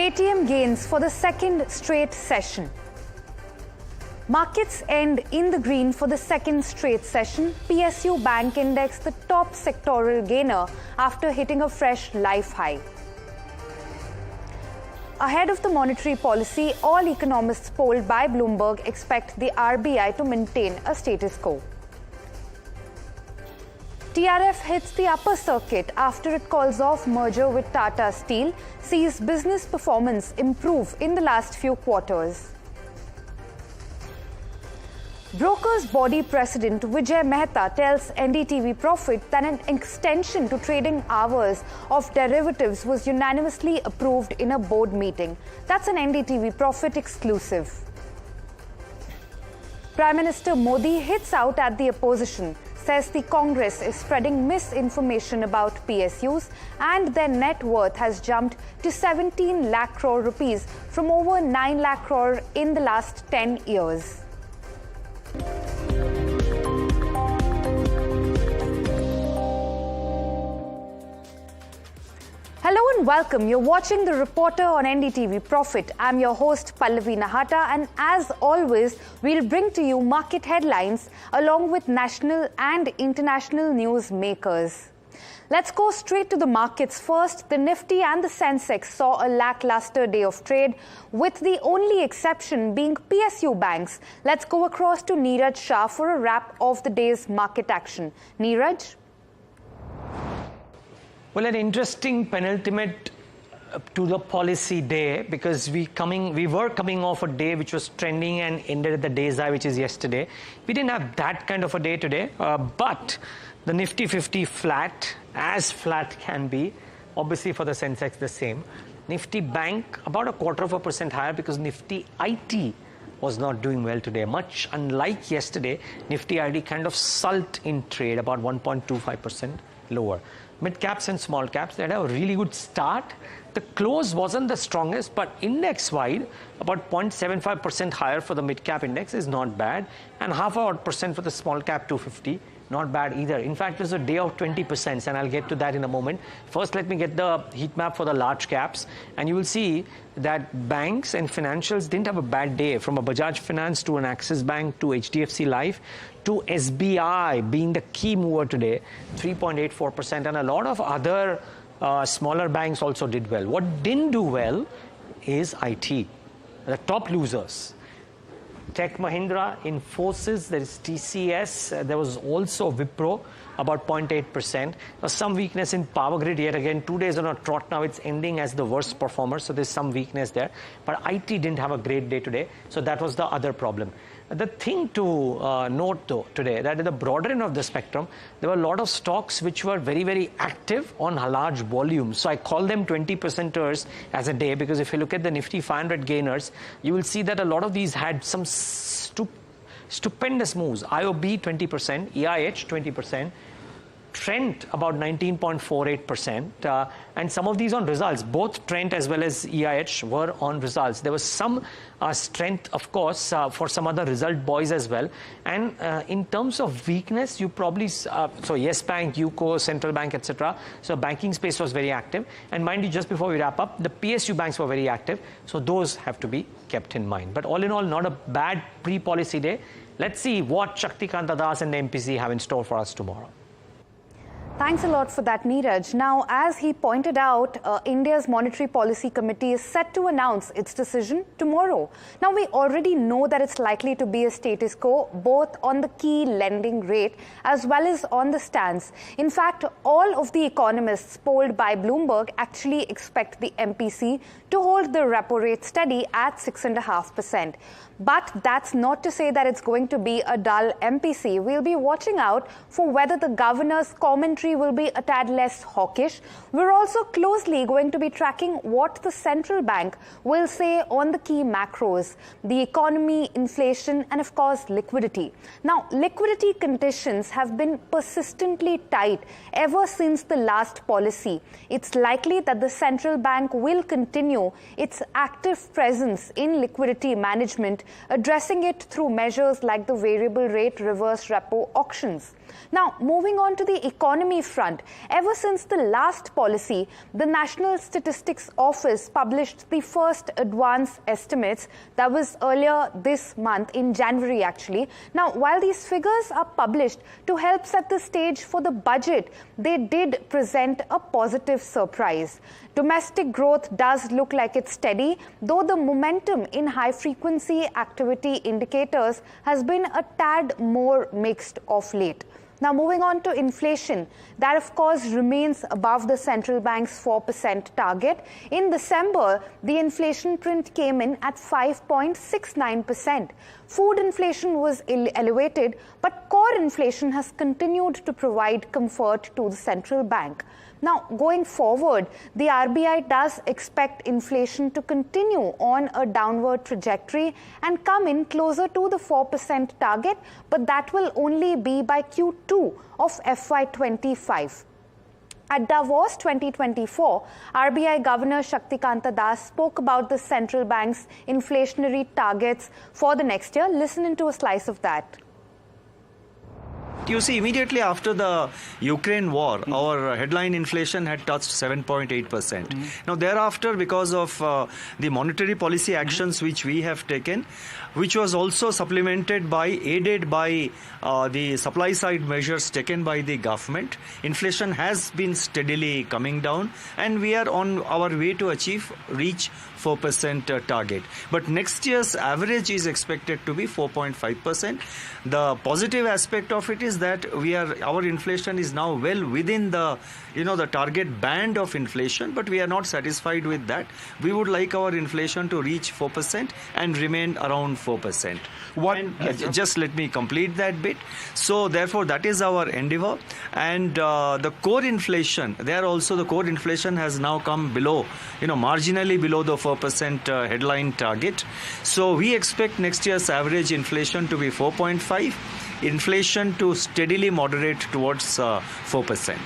Paytm gains for the second straight session. Markets end in the green for the second straight session. PSU Bank Index the top sectoral gainer after hitting a fresh life high. Ahead of the monetary policy, all economists polled by Bloomberg expect the RBI to maintain a status quo. TRF hits the upper circuit after it calls off merger with Tata Steel, sees business performance improve in the last few quarters. Brokers Body President Vijay Mehta tells NDTV Profit that an extension to trading hours of derivatives was unanimously approved in a board meeting. That's an NDTV Profit exclusive. Prime Minister Modi hits out at the opposition, says the Congress is spreading misinformation about PSUs and their net worth has jumped to 17 lakh crore rupees from over 9 lakh crore in the last 10 years. Hello and welcome. You're watching The Reporter on NDTV Profit. I'm your host Pallavi Nahata, and as always, we'll bring to you market headlines along with national and international news makers. Let's go straight to the markets first. The Nifty and the Sensex saw a lackluster day of trade, with the only exception being PSU banks. Let's go across to Neeraj Shah for a wrap of the day's market action. Neeraj? Well, an interesting penultimate to the policy day, because we were coming off a day which was trending and ended at the day's high, which is yesterday. We didn't have that kind of a day today, but the Nifty 50 flat, as flat can be. Obviously for the Sensex the same. Nifty Bank about 0.25% higher because Nifty IT was not doing well today. Much unlike yesterday, Nifty IT kind of sulked in trade, about 1.25% lower. Mid caps and small caps, they had a really good start. The close wasn't the strongest, but index-wide, about 0.75% higher for the mid cap index is not bad, and 0.5% for the small cap 250. Not bad either. In fact, it was a day of 20%, and I'll get to that in a moment. First, let me get the heat map for the large caps, and you will see that banks and financials didn't have a bad day, from a Bajaj Finance to an Axis Bank to HDFC Life to SBI being the key mover today, 3.84%, and a lot of other smaller banks also did well. What didn't do well is IT, the top losers. Tech Mahindra, Infosys, there is TCS, there was also Wipro, about 0.8%. There was some weakness in Power Grid yet again. 2 days on a trot now, it's ending as the worst performer, so there's some weakness there. But IT didn't have a great day today, so that was the other problem. The thing to note though today, that at the broader end of the spectrum, there were a lot of stocks which were very, very active on large volumes. So I call them 20%ers as a day, because if you look at the Nifty 500 gainers, you will see that a lot of these had some stupendous moves. IOB 20%, EIH 20%, Trent about 19.48%, and some of these on results. Both Trent as well as EIH were on results. There was some strength, of course, for some other result boys as well. And in terms of weakness, you probably, so Yes Bank, UCO, Central Bank, etc. So banking space was very active. And mind you, just before we wrap up, the PSU banks were very active. So those have to be kept in mind. But all in all, not a bad pre-policy day. Let's see what Shaktikanta Das and the MPC have in store for us tomorrow. Thanks a lot for that, Neeraj. Now, as he pointed out, India's Monetary Policy Committee is set to announce its decision tomorrow. Now, we already know that it's likely to be a status quo, both on the key lending rate as well as on the stance. In fact, all of the economists polled by Bloomberg actually expect the MPC to hold the repo rate steady at 6.5%. But that's not to say that it's going to be a dull MPC. We'll be watching out for whether the governor's commentary will be a tad less hawkish. We're also closely going to be tracking what the central bank will say on the key macros, the economy, inflation, and of course, liquidity. Now, liquidity conditions have been persistently tight ever since the last policy. It's likely that the central bank will continue its active presence in liquidity management, addressing it through measures like the variable rate reverse repo auctions. Now, moving on to the economy economy front, ever since the last policy, the National Statistics Office published the first advance estimates. That was earlier this month, in January actually. Now, while these figures are published to help set the stage for the budget, they did present a positive surprise. Domestic growth does look like it's steady, though the momentum in high-frequency activity indicators has been a tad more mixed of late. Now, moving on to inflation, that of course remains above the central bank's 4% target. In December, the inflation print came in at 5.69%. Food inflation was elevated, but core inflation has continued to provide comfort to the central bank. Now, going forward, the RBI does expect inflation to continue on a downward trajectory and come in closer to the 4% target, but that will only be by Q2 of FY25. At Davos 2024, RBI Governor Shaktikanta Das spoke about the central bank's inflationary targets for the next year. Listen into a slice of that. You see, immediately after the Ukraine war, our headline inflation had touched 7.8%. Now, thereafter, because of the monetary policy actions which we have taken, which was also supplemented by, aided by the supply side measures taken by the government, inflation has been steadily coming down, and we are on our way to reach 4% target. But next year's average is expected to be 4.5%. The positive aspect of it is that our inflation is now well within the target band of inflation, but we are not satisfied with that. We would like our inflation to reach 4% and remain around 4%. Just let me complete that bit. So therefore, that is our endeavor. And the core inflation, the core inflation has now come below, marginally below the 4% headline target. So we expect next year's average inflation to be 4.5, inflation to steadily moderate towards 4%.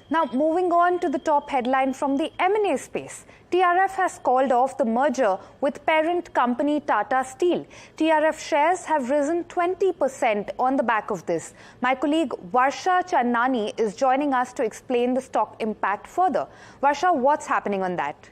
Now, moving on to the top headline from the M&A space. TRF has called off the merger with parent company Tata Steel. TRF shares have risen 20% on the back of this. My colleague Varsha Channani is joining us to explain the stock impact further. Varsha, what's happening on that?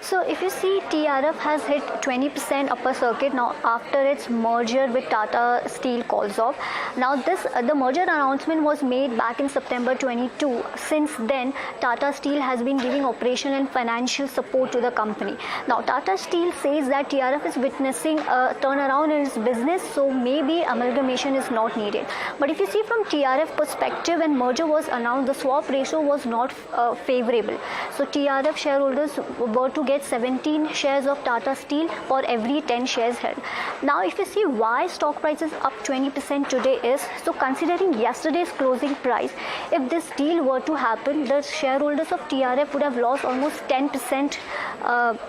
So if you see, TRF has hit 20% upper circuit now after its merger with Tata Steel calls off. Now the merger announcement was made back in September 22. Since then, Tata Steel has been giving operational and financial support to the company. Now Tata Steel says that TRF is witnessing a turnaround in its business, so maybe amalgamation is not needed. But if you see from TRF perspective, when merger was announced, the swap ratio was not favorable. So TRF shareholders were to get 17 shares of Tata Steel for every 10 shares held. Now, if you see why stock price is up 20% today is, so considering yesterday's closing price, if this deal were to happen, the shareholders of TRF would have lost almost 10%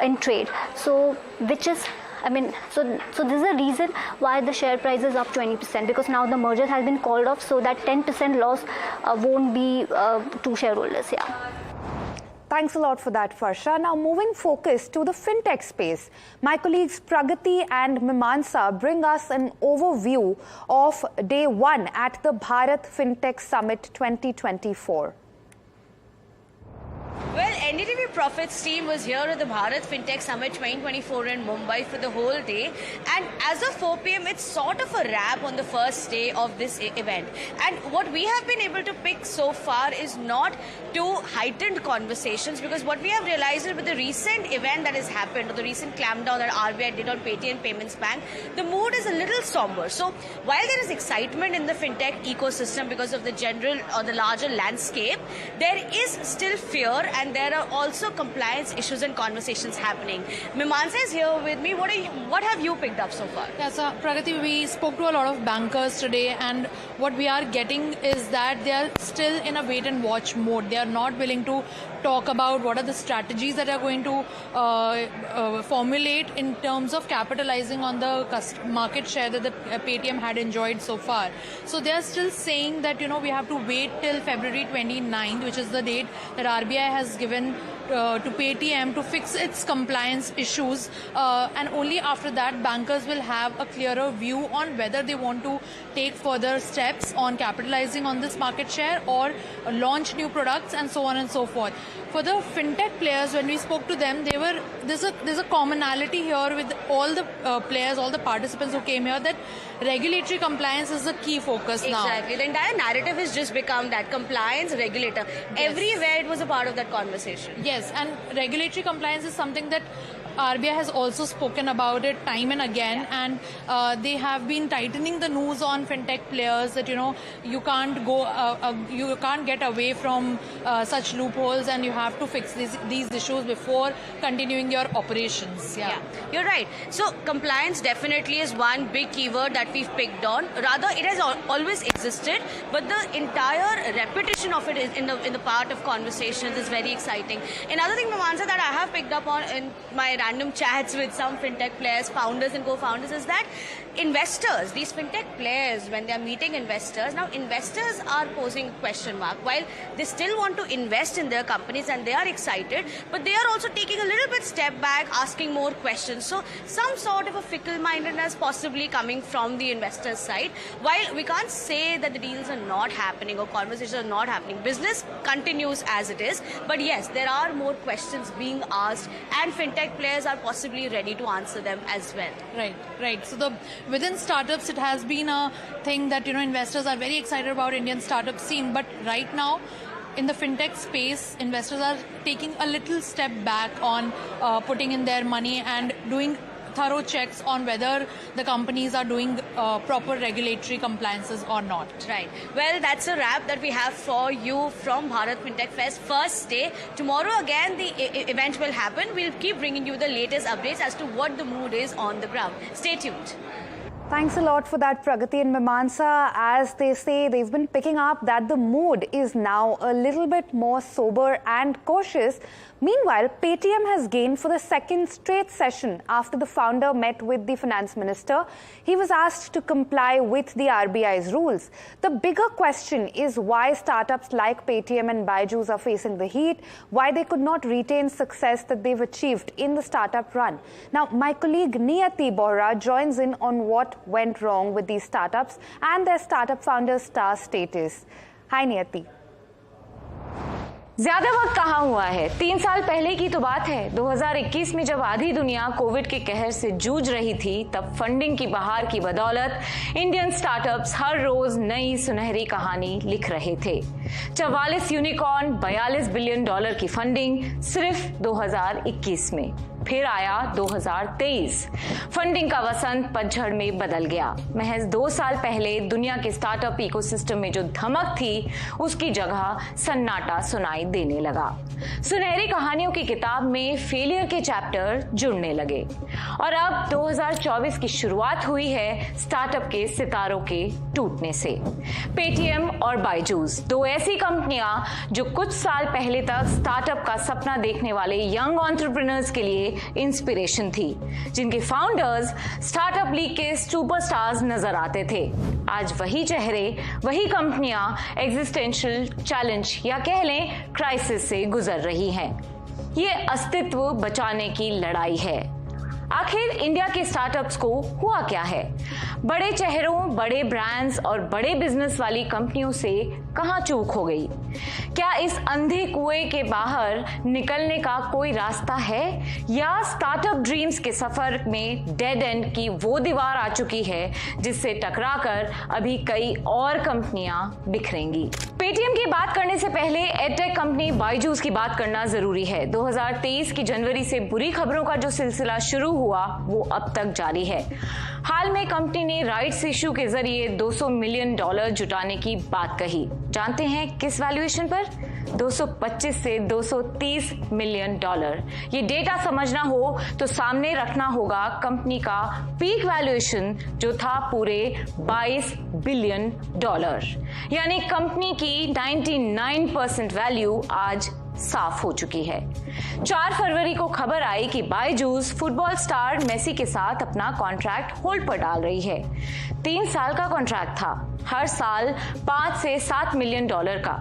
in trade. So, which is so this is a reason why the share price is up 20%, because now the merger has been called off, so that 10% loss won't be to shareholders. Yeah. Thanks a lot for that, Varsha. Now, moving focus to the fintech space, my colleagues Pragati and Mimansa bring us an overview of day one at the Bharat Fintech Summit 2024. Well, NDTV Profit's team was here at the Bharat Fintech Summit 2024 in Mumbai for the whole day. And as of 4 p.m., it's sort of a wrap on the first day of this event. And what we have been able to pick so far is not too heightened conversations, because what we have realized is with the recent event that has happened, or the recent clampdown that RBI did on Paytm Payments Bank, the mood is a little somber. So while there is excitement in the fintech ecosystem because of the general or the larger landscape, there is still fear, and there are also compliance issues and conversations happening. Mimansa is here with me. What have you picked up so far? Yeah, so Pragati, we spoke to a lot of bankers today, and what we are getting is that they are still in a wait and watch mode. They are not willing to talk about what are the strategies that are going to formulate in terms of capitalizing on the market share that the Paytm had enjoyed so far. So they are still saying that, we have to wait till February 29th, which is the date that RBI has given to Paytm to fix its compliance issues, and only after that bankers will have a clearer view on whether they want to take further steps on capitalizing on this market share or launch new products and so on and so forth. For the fintech players, when we spoke to them, there's a commonality here with all the players, all the participants who came here, that regulatory compliance is the key focus now. Exactly. The entire narrative has just become that compliance, regulator. Yes. Everywhere it was a part of that conversation. Yes, and regulatory compliance is something that RBI has also spoken about it time and again, and they have been tightening the noose on fintech players that you can't go, you can't get away from such loopholes, and you have to fix these issues before continuing your operations. Yeah, you're right. So compliance definitely is one big keyword that we've picked on. Rather, it has always existed, but the entire repetition of it is in the part of conversations is very exciting. Another thing, Mamansa, that I have picked up on in my random chats with some fintech players, founders and co-founders, is that investors, these fintech players, when they are meeting investors, now investors are posing a question mark. While they still want to invest in their companies and they are excited, but they are also taking a little bit step back, asking more questions. So some sort of a fickle-mindedness possibly coming from the investors' side. While we can't say that the deals are not happening or conversations are not happening, business continues as it is. But yes, there are more questions being asked, and fintech players are possibly ready to answer them as well. Right. So within startups, it has been a thing that investors are very excited about Indian startup scene. But right now, in the fintech space, investors are taking a little step back on putting in their money and doing thorough checks on whether the companies are doing proper regulatory compliances or not. Right. Well, that's a wrap that we have for you from Bharat Fintech Fest first day. Tomorrow again the event will happen. We'll keep bringing you the latest updates as to what the mood is on the ground. Stay tuned. Thanks a lot for that, Pragati and Mimamsa. As they say, they've been picking up that the mood is now a little bit more sober and cautious. Meanwhile, Paytm has gained for the second straight session after the founder met with the finance minister. He was asked to comply with the RBI's rules. The bigger question is why startups like Paytm and Byju's are facing the heat, why they could not retain success that they've achieved in the startup run. Now, my colleague Niyati Bohra joins in on what went wrong with these startups and their startup founders' star status. Hi, Niyati. ज्यादा वक्त कहाँ हुआ है, 3 साल पहले की तो बात है। 2021 में जब आधी दुनिया कोविड के कहर से जूझ रही थी, तब फंडिंग की बहार की बदौलत इंडियन स्टार्टअप्स हर रोज नई सुनहरी कहानी लिख रहे थे। 44 यूनिकॉर्न, $42 बिलियन की फंडिंग सिर्फ 2021 में। फिर आया 2023। फंडिंग का वसंत पतझड़ में बदल गया। महज 2 साल पहले दुनिया के स्टार्टअप इकोसिस्टम में जो धमक थी, उसकी जगह सन्नाटा सुनाई देने लगा। सुनहरी कहानियों की किताब में फेलियर के चैप्टर जुड़ने लगे और अब 2024 की शुरुआत हुई है स्टार्टअप के सितारों के टूटने से। पेटीएम और बायजूस, 2 ऐसी कंपनियां जो कुछ साल पहले तक स्टार्टअप का सपना देखने वाले यंग एंटरप्रेन्योर्स के लिए इंस्पिरेशन थी, जिनके फाउंडर्स स्टार्टअप लीग के सुपरस्टार्स नजर आते थे। आज वही चेहरे, वही कंपनियां एग्जिस्टेंशियल चैलेंज या कह लें क्राइसिस से गुजर रही हैं। ये अस्तित्व बचाने की लड़ाई है। आखिर इंडिया के स्टार्टअप्स को हुआ क्या है? बड़े चेहरों, बड़े ब्रांड्स और बड़े बिजनेस वाली कंपनियों से कहां चूक हो गई? क्या इस अंधे कुएं के बाहर निकलने का कोई रास्ता है, या स्टार्टअप ड्रीम्स के सफर में डेड एंड की वो दीवार आ चुकी है जिससे टकराकर अभी कई और कंपनियां बिखरेंगी? पेटीएम की बात करने से पहले एडटेक कंपनी बायजूस की बात करना जरूरी है। 2023 की जनवरी से बुरी खबरों का जो सिलसिला शुरू हुआ, वो अब तक जारी है। हाल में कंपनी ने राइट्स इश्यू के जरिए $200 मिलियन जुटाने की बात कही। जानते हैं किस वैल्यूएशन पर? 225 से $230 मिलियन। ये डेटा समझना हो तो सामने रखना होगा कंपनी का पीक वैल्यूएशन, जो था पूरे $22 बिलियन। यानी कंपनी की 99% वैल्यू आज साफ हो चुकी है। 4 फरवरी को खबर आई कि बायजूस फुटबॉल स्टार मेसी के साथ अपना कॉन्ट्रैक्ट होल्ड पर डाल रही है। 3 साल का कॉन्ट्रैक्ट था, हर साल 5 से 7 मिलियन डॉलर का।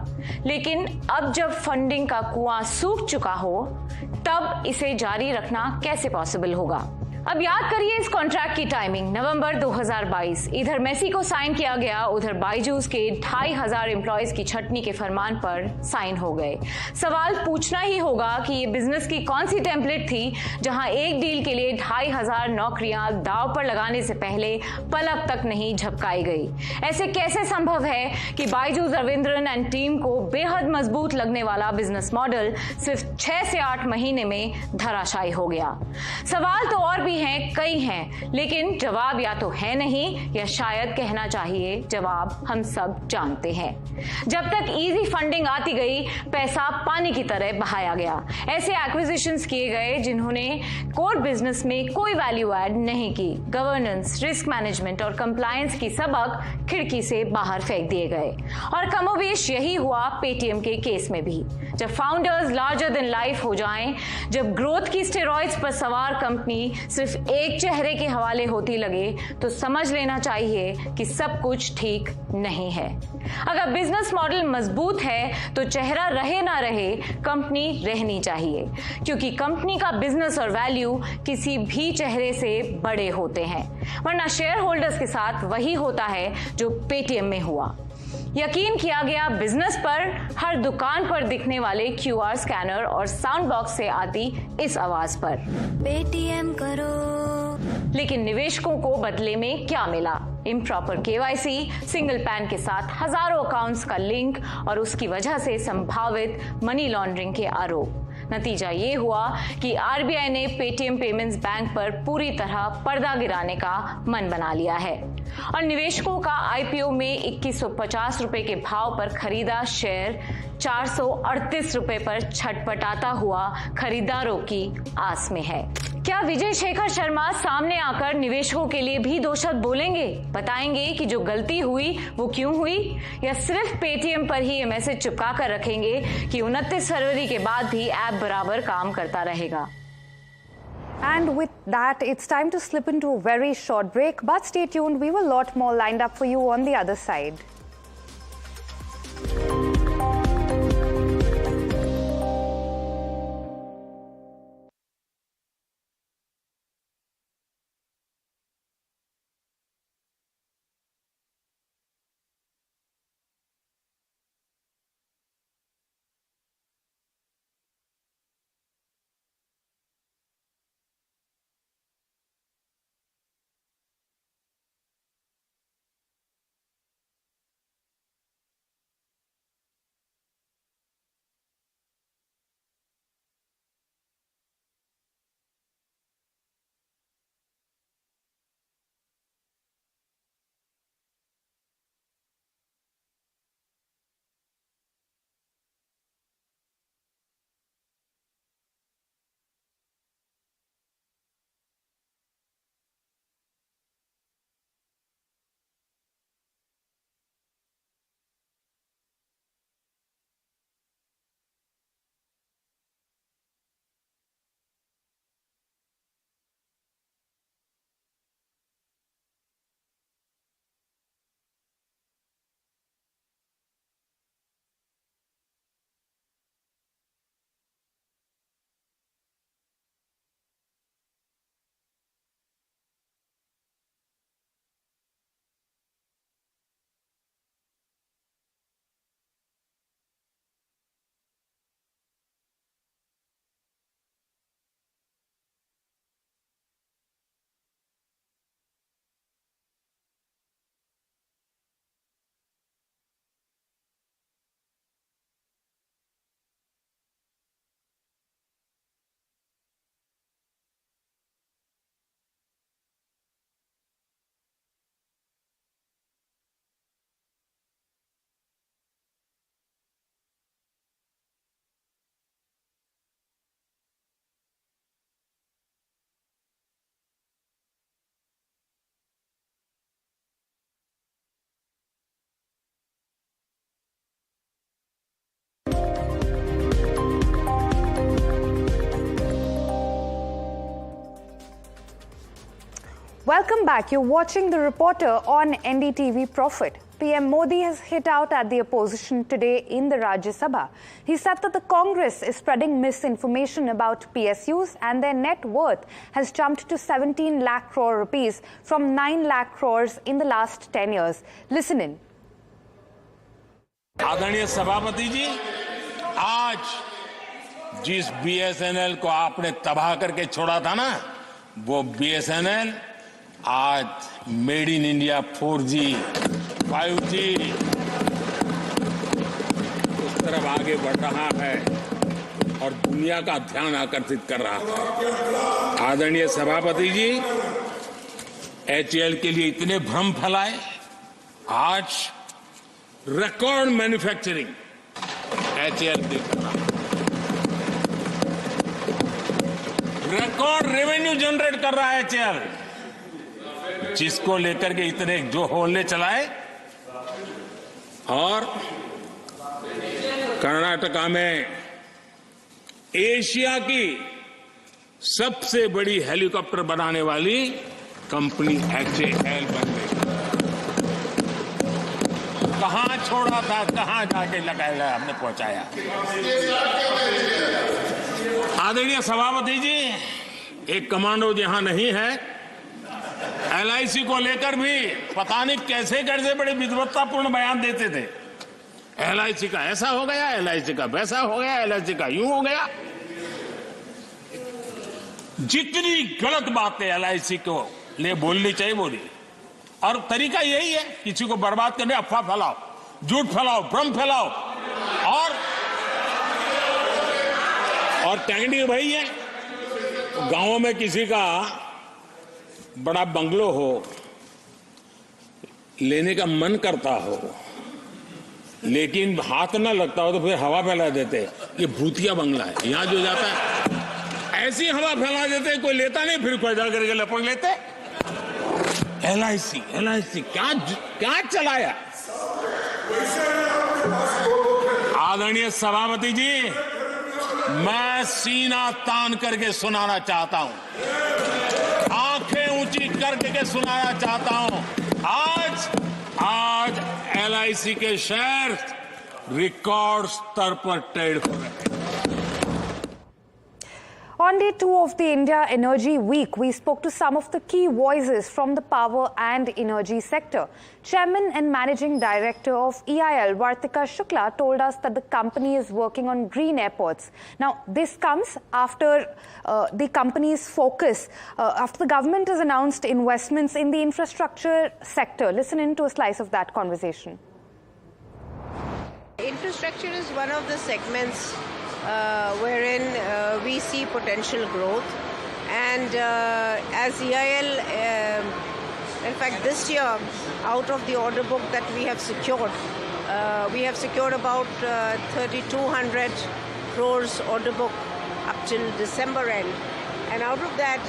लेकिन अब जब फंडिंग का कुआं सूख चुका हो, तब इसे जारी रखना कैसे पॉसिबल होगा? अब याद करिए इस कॉन्ट्रैक्ट की टाइमिंग, नवंबर 2022। इधर मेसी को साइन किया गया, उधर बायजूस के 2,500 एम्प्लॉयज की छटनी के फरमान पर साइन हो गए। सवाल पूछना ही होगा कि ये बिजनेस की कौन सी टेम्पलेट थी जहां एक डील के लिए 2,500 नौकरियां दांव पर लगाने से पहले पलक तक नहीं झपकाई गई। ऐसे कैसे संभव है कि बायजूस रविंद्रन एंड टीम को बेहद मजबूत लगने वाला बिजनेस मॉडल सिर्फ 6 से 8 महीने में धराशायी हो गया? सवाल तो और भी हैं, कई हैं, लेकिन जवाब या तो है नहीं या शायद कहना चाहिए जवाब हम सब जानते हैं। जब तक इजी फंडिंग आती गई, पैसा पानी की तरह बहाया गया। ऐसे एक्विजिशंस किए गए जिन्होंने कोर बिजनेस में कोई वैल्यू ऐड नहीं की। गवर्नेंस, रिस्क मैनेजमेंट और कंप्लायंस की सबक खिड़की से बाहर फेंक दिए गए। और कमोबेश यही हुआ पेटीएम के केस में भी। जब फाउंडर्स लार्जर देन लाइफ हो जाएं, जब ग्रोथ की स्टेरॉइड्स पर सवार कंपनी सिर्फ एक चेहरे के हवाले होती लगे, तो समझ लेना चाहिए कि सब कुछ ठीक नहीं है। अगर बिजनेस मॉडल मजबूत है तो चेहरा रहे ना रहे, कंपनी रहनी चाहिए, क्योंकि कंपनी का बिजनेस और वैल्यू किसी भी चेहरे से बड़े होते हैं। वरना शेयर होल्डर्स के साथ वही होता है जो पेटीएम में हुआ। यकीन किया गया बिजनेस पर, हर दुकान पर दिखने वाले क्यूआर स्कैनर और साउंड बॉक्स से आती इस आवाज पर, पेटीएम करो। लेकिन निवेशकों को बदले में क्या मिला? इम्प्रॉपर केवाईसी, सिंगल पैन के साथ हजारों अकाउंट्स का लिंक और उसकी वजह से संभावित मनी लॉन्ड्रिंग के आरोप। नतीजा ये हुआ कि आरबीआई ने पेटीएम पेमेंट्स बैंक पर पूरी तरह पर्दा गिराने का मन बना लिया है और निवेशकों का आईपीओ में 2150 रुपए के भाव पर खरीदा शेयर 438 रुपए पर छटपटाता हुआ खरीदारों की आस में है। क्या विजय शेखर शर्मा सामने आकर निवेशकों के लिए भी 2 शब्द बोलेंगे? बताएंगे कि जो गलती हुई वो क्यों हुई, या सिर्फ पेटीएम पर ही ये मैसेज चिपका कर रखेंगे कि 29 फरवरी के बाद भी ऐप बराबर काम करता रहेगा? And with that, it's time to slip into a very short break. But stay tuned, we have a lot more lined up for you on the other side. Welcome back. You're watching The Reporter on NDTV Profit. PM Modi has hit out at the opposition today in the Rajya Sabha. He said that the Congress is spreading misinformation about PSUs and their net worth has jumped to 17 lakh crore rupees from 9 lakh crores in the last 10 years. Listen in. आदरणीय सभापति जी, आज जिस BSNL को आपने तबाह करके छोड़ा था ना, वो BSNL आज made in India 4G, 5G उस तरफ आगे बढ़ रहा है और दुनिया का ध्यान आकर्षित कर रहा है। आदरणीय सभापति जी, HAL के लिए इतने भ्रम फैलाए, आज रिकॉर्ड मैन्युफैक्चरिंग HAL की कर रहा है, रिकॉर्ड रेवेन्यू जनरेट कर रहा है HAL, जिसको लेकर के इतने जो होले चलाए। और कर्नाटका में एशिया की सबसे बड़ी हेलीकॉप्टर बनाने वाली कंपनी HAL बन गई। कहां छोड़ा था, कहां जाके लगाया, हमने पहुंचाया। आदरणीय सभापति जी, एक कमांडो जहां नहीं है, LIC को लेकर भी पता नहीं कैसे कैसे बड़े विद्वत्तापूर्ण बयान देते थे। LIC का ऐसा हो गया, LIC का वैसा हो गया, LIC का यूं हो गया। जितनी गलत बातें LIC को ले बोलनी चाहिए बोली, और तरीका यही है, किसी को बर्बाद करने, अफवाह फैलाओ, झूठ फैलाओ, भ्रम फैलाओ। और टेक्निक वही है, गांवों में किसी का बड़ा बंगलो हो, लेने का मन करता हो, लेकिन हाथ ना लगता हो तो फिर हवा फैला देते, ये भूतिया बंगला है, यहां जो जाता है ऐसी हवा फैला देते, कोई लेता नहीं, फिर कोई करके लपक लेते। LIC क्या चलाया। आदरणीय सभापति जी, मैं सीना तान करके सुनाना चाहता हूं, आंखें ऊंची करके सुनाना चाहता हूं, आज LIC के शेयर रिकॉर्ड स्तर पर ट्रेड हो रहे हैं। On day 2 of the India Energy Week, we spoke to some of the key voices from the power and energy sector. Chairman and Managing Director of EIL, Vartika Shukla, told us that the company is working on green airports. Now, this comes after the company's focus, after the government has announced investments in the infrastructure sector. Listen in to a slice of that conversation. Infrastructure is one of the segments wherein we see potential growth, and as EIL, in fact this year, out of the order book that we have secured about 3,200 crores order book up till December end, and out of that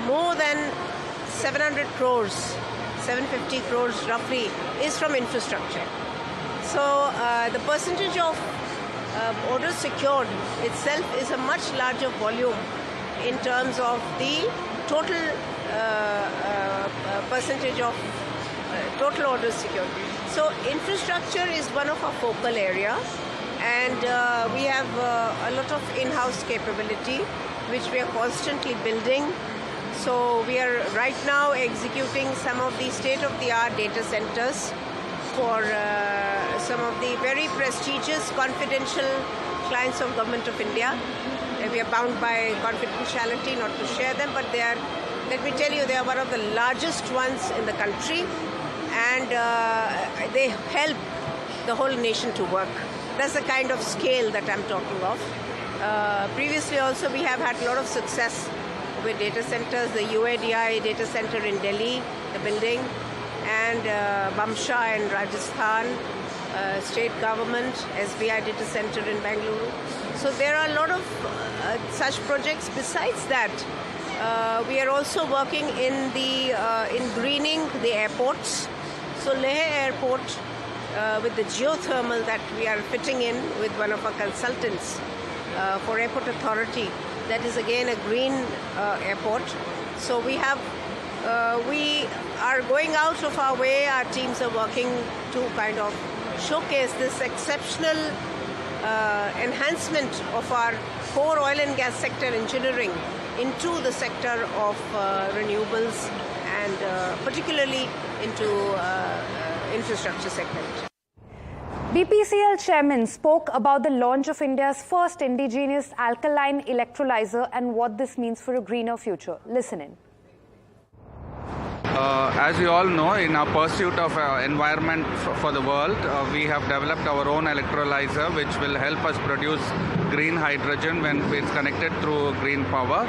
more than 700 crores, 750 crores roughly is from infrastructure. So the percentage of orders secured itself is a much larger volume in terms of the total percentage of total orders secured. So infrastructure is one of our focal area, and we have a lot of in-house capability which we are constantly building. So we are right now executing some of the state-of-the-art data centers for some of the very prestigious confidential clients of Government of India. We are bound by confidentiality not to share them, but they are, let me tell you, they are one of the largest ones in the country, and they help the whole nation to work. That's the kind of scale that I'm talking of. Previously also we have had a lot of success with data centers, the UADI data center in Delhi, the building, and Bamsha in Rajasthan, state government, SBI data center in Bangalore. So there are a lot of such projects. Besides that, we are also working in greening the airports. So Leh Airport, with the geothermal that we are fitting in with one of our consultants for Airport Authority, that is again a green airport. So we have we are going out of our way. Our teams are working to kind of showcase this exceptional enhancement of our core oil and gas sector engineering into the sector of renewables and particularly into infrastructure segment. BPCL chairman spoke about the launch of India's first indigenous alkaline electrolyzer and what this means for a greener future. Listen in. As you all know, in our pursuit of environment for the world, we have developed our own electrolyzer which will help us produce green hydrogen when it's connected through green power.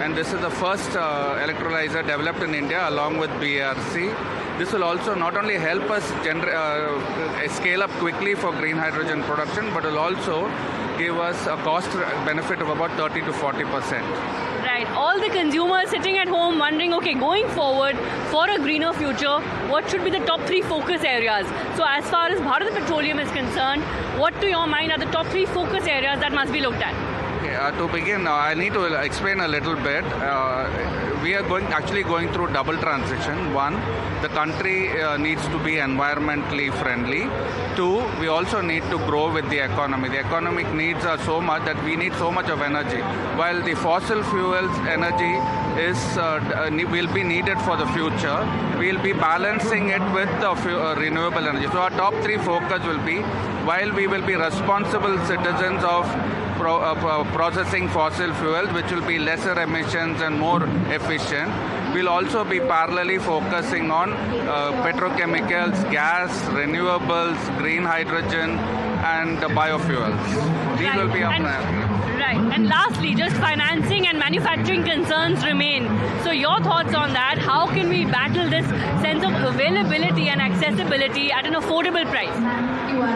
And this is the first electrolyzer developed in India along with BRC. This will also not only help us scale up quickly for green hydrogen production, but will also give us a cost benefit of about 30 to 40%. Right. All the consumers sitting at home wondering, okay, going forward for a greener future, what should be the top 3 focus areas? So as far as Bharat Petroleum is concerned, what to your mind are the top 3 focus areas that must be looked at? Okay, to begin, I need to explain a little bit. We are actually going through double transition. One, the country needs to be environmentally friendly. Two, we also need to grow with the economy. The economic needs are so much that we need so much of energy. While the fossil fuels energy will be needed for the future, we will be balancing it with the renewable energy. So our top 3 focus will be, while we will be responsible citizens of processing fossil fuels, which will be lesser emissions and more efficient, we'll also be parallelly focusing on petrochemicals, gas, renewables, green hydrogen, and biofuels. These will be our priorities. Right. And lastly, just financing and manufacturing concerns remain. So your thoughts on that? How can we battle this sense of availability and accessibility at an affordable price?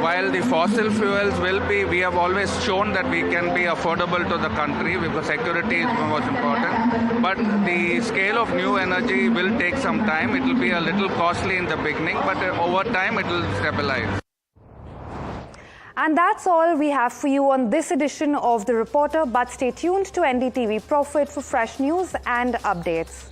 While the fossil fuels we have always shown that we can be affordable to the country because security is most important. But the scale of new energy will take some time. It will be a little costly in the beginning, but over time it will stabilize. And that's all we have for you on this edition of The Reporter. But stay tuned to NDTV Profit for fresh news and updates.